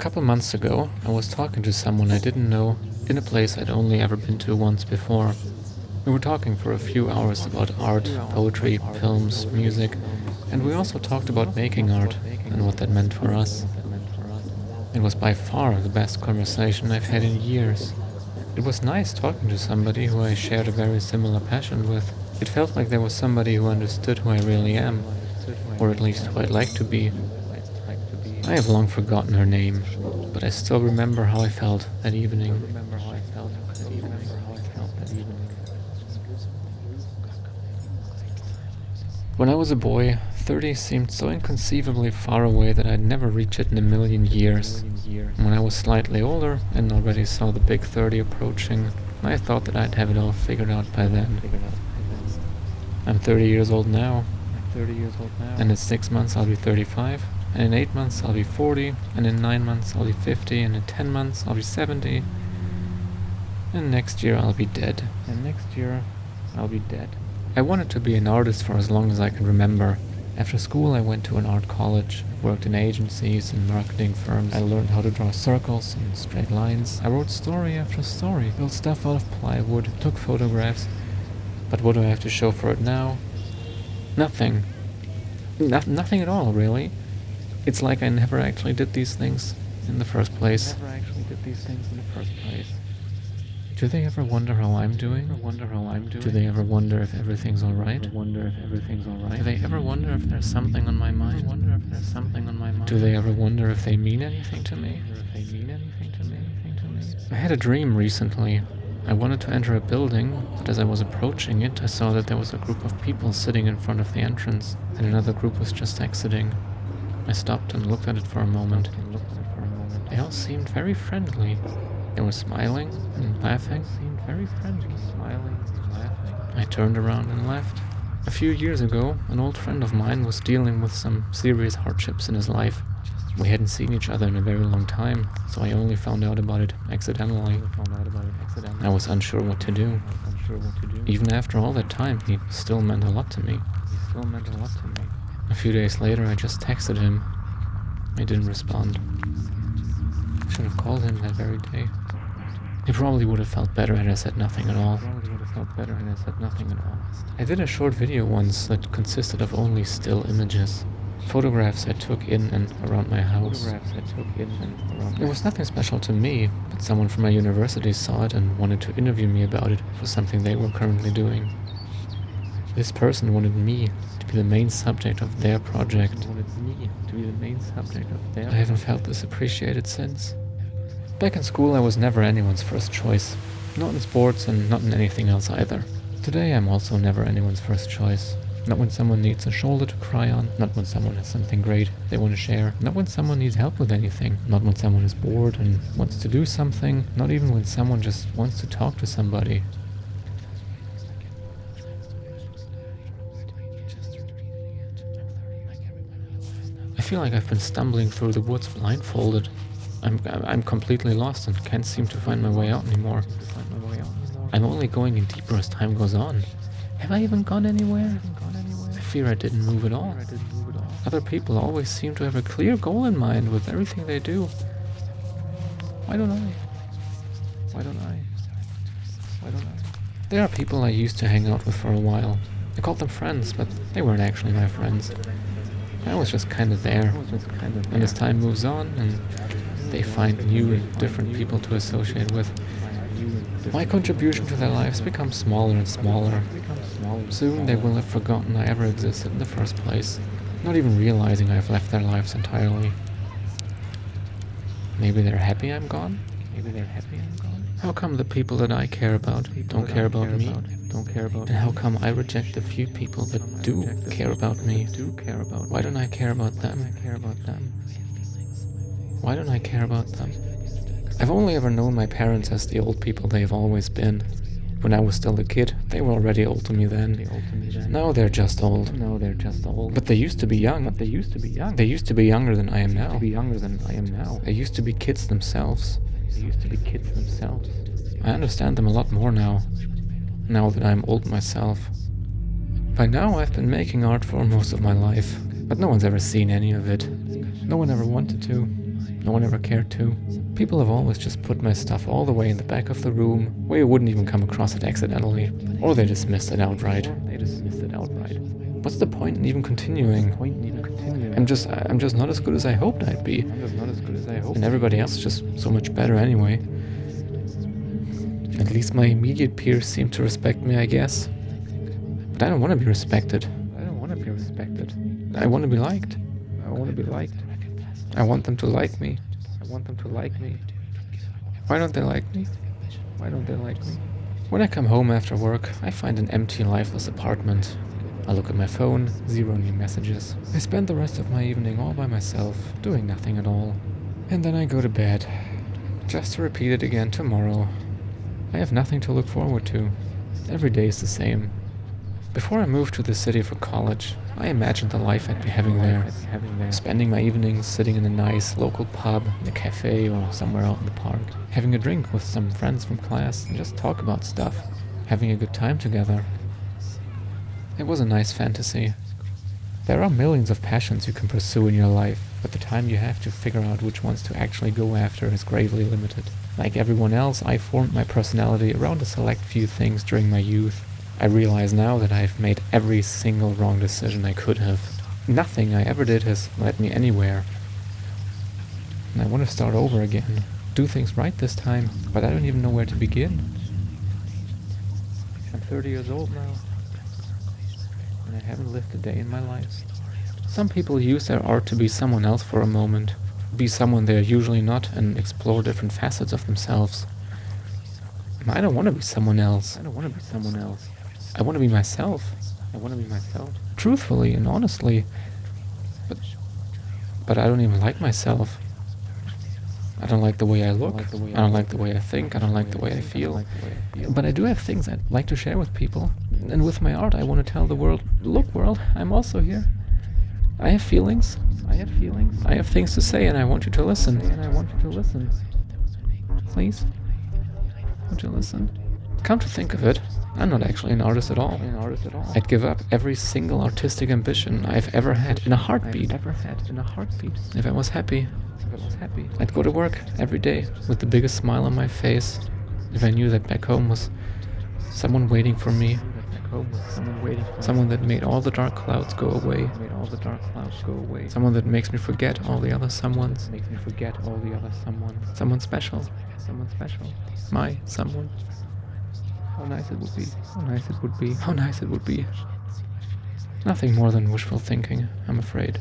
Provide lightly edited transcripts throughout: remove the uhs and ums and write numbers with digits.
couple months ago, I was talking to someone I didn't know in a place I'd only ever been to once before. We were talking for a few hours about art, poetry, films, music, and we also talked about making art and what that meant for us. It was by far the best conversation I've had in years. It was nice talking to somebody who I shared a very similar passion with. It felt like there was somebody who understood who I really am, or at least who I'd like to be. I have long forgotten her name, but I still remember how I felt that evening. When I was a boy, 30 seemed so inconceivably far away that I'd never reach it in a million years. When I was slightly older and already saw the big 30 approaching, I thought that I'd have it all figured out by then. I'm 30 years old now, and in 6 months I'll be 35, and in 8 months I'll be 40, and in 9 months I'll be 50, and in 10 months I'll be 70, and next year I'll be dead. I wanted to be an artist for as long as I can remember. After school I went to an art college, worked in agencies and marketing firms. I learned how to draw circles and straight lines. I wrote story after story, built stuff out of plywood, took photographs. But what do I have to show for it now? Nothing. Nothing at all, really. It's like I never actually did these things in the first place. Do they ever wonder how I'm doing? Do they ever wonder if everything's alright? Do they ever wonder if there's something on my mind? Do they ever wonder if they mean anything to me? I had a dream recently. I wanted to enter a building, but as I was approaching it, I saw that there was a group of people sitting in front of the entrance, and another group was just exiting. I stopped and looked at it for a moment. They all seemed very friendly. They were smiling and laughing. I turned around and left. A few years ago, an old friend of mine was dealing with some serious hardships in his life. We hadn't seen each other in a very long time, so I only found out about it accidentally. I was unsure what to do. Even after all that time, he still meant a lot to me. A few days later, I just texted him. He didn't respond. I should have called him that very day. He probably would have felt better had I said nothing at all. I did a short video once that consisted of only still images. Photographs I took in and around my house. It was nothing special to me, but someone from my university saw it and wanted to interview me about it for something they were currently doing. This person wanted me to be the main subject of their project. I haven't felt this appreciated since. Back in school I was never anyone's first choice. Not in sports and not in anything else either. Today I'm also never anyone's first choice. Not when someone needs a shoulder to cry on, not when someone has something great they want to share, not when someone needs help with anything, not when someone is bored and wants to do something, not even when someone just wants to talk to somebody. I feel like I've been stumbling through the woods blindfolded. I'm completely lost and can't seem to find my way out anymore. I'm only going in deeper as time goes on. Have I even gone anywhere? I fear I didn't move at all. Other people always seem to have a clear goal in mind with everything they do. Why don't I? There are people I used to hang out with for a while. I called them friends, but they weren't actually my friends. I was just kind of there. And as time moves on, and they find new and different people to associate with, my contribution to their lives becomes smaller and smaller. Soon they will have forgotten I ever existed in the first place, not even realizing I've left their lives entirely. Maybe they're happy I'm gone? How come the people that I care about don't care about me? And how come I reject the few people that do care about me? Why don't I care about them? Why don't I care about them? I've only ever known my parents as the old people they've always been. When I was still a kid, they were already old to me then. Now they're just old. But they used to be young. They used to be younger than I am now. They used to be kids themselves. I understand them a lot more now that I'm old myself. By now I've been making art for most of my life, but no one's ever seen any of it. No one ever wanted to. No one ever cared to. People have always just put my stuff all the way in the back of the room, where you wouldn't even come across it accidentally. Or they dismissed it outright. What's the point in even continuing? I'm just not as good as I hoped I'd be. And everybody else is just so much better anyway. At least my immediate peers seem to respect me, I guess. But I don't want to be respected. I want to be liked. I want them to like me. Why don't they like me? When I come home after work, I find an empty, lifeless apartment. I look at my phone, 0 new messages. I spend the rest of my evening all by myself, doing nothing at all. And then I go to bed, just to repeat it again tomorrow. I have nothing to look forward to. Every day is the same. Before I moved to the city for college, I imagined the life I'd be having there. Spending my evenings sitting in a nice local pub, in a cafe, or somewhere out in the park. Having a drink with some friends from class and just talk about stuff. Having a good time together. It was a nice fantasy. There are millions of passions you can pursue in your life, but the time you have to figure out which ones to actually go after is gravely limited. Like everyone else, I formed my personality around a select few things during my youth. I realize now that I've made every single wrong decision I could have. Nothing I ever did has led me anywhere. And I want to start over again. Do things right this time, but I don't even know where to begin. I'm 30 years old now, and I haven't lived a day in my life. Some people use their art to be someone else for a moment, be someone they're usually not, and explore different facets of themselves. I don't want to be someone else. I want to be myself. Truthfully and honestly. But I don't even like myself. I don't like the way I look. I don't like the way I think. I don't like the way I feel. But I do have things I'd like to share with people. And with my art, I want to tell the world, look world, I'm also here. I have feelings. I have things to say, and I want you to listen. Please? Won't you listen? Come to think of it, I'm not actually an artist at all. I'd give up every single artistic ambition I've ever had in a heartbeat. If I was happy, I'd go to work every day with the biggest smile on my face. If I knew that back home was someone waiting for me, someone that made all the dark clouds go away, someone that makes me forget all the other someones, someone special, my someone. How nice it would be. Nothing more than wishful thinking, I'm afraid.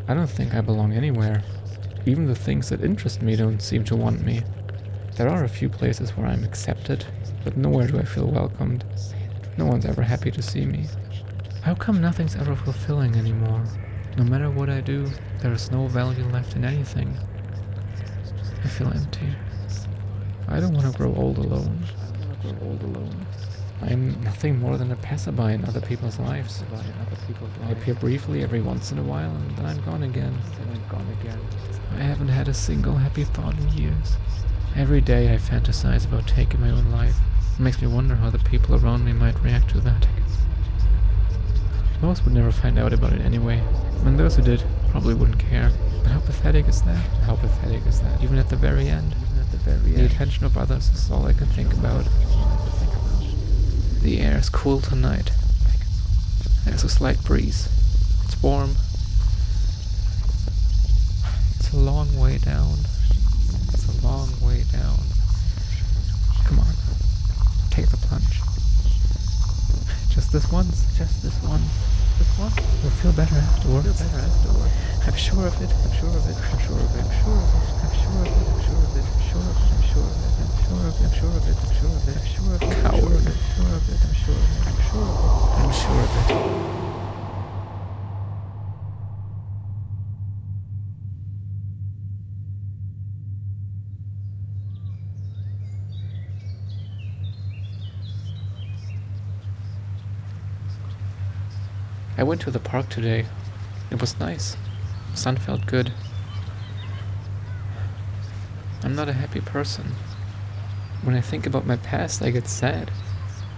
I don't think I belong anywhere. Even the things that interest me don't seem to want me. There are a few places where I'm accepted, but nowhere do I feel welcomed. No one's ever happy to see me. How come nothing's ever fulfilling anymore? No matter what I do, there is no value left in anything. I feel empty. I don't want to grow old alone. I'm nothing more than a passerby in other people's lives. I appear briefly every once in a while, and then I'm gone again. I haven't had a single happy thought in years. Every day I fantasize about taking my own life. It makes me wonder how the people around me might react to that. Most would never find out about it anyway, and those who did probably wouldn't care. But how pathetic is that? Even at the very end. The attention of others is all I can think about. The air is cool tonight. There's a slight breeze. It's warm. It's a long way down. Come on. Take the plunge. Just this once. You'll feel better afterwards. I'm sure of it. Coward. I'm sure of it. I went to the park today. It was nice. The sun felt good. I'm not a happy person. When I think about my past, I get sad.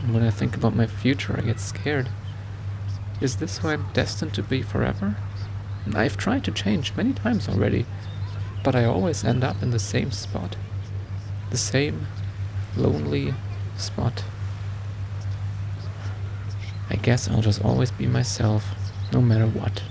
And when I think about my future, I get scared. Is this who I'm destined to be forever? I've tried to change many times already. But I always end up in the same spot. The same lonely spot. I guess I'll just always be myself, no matter what.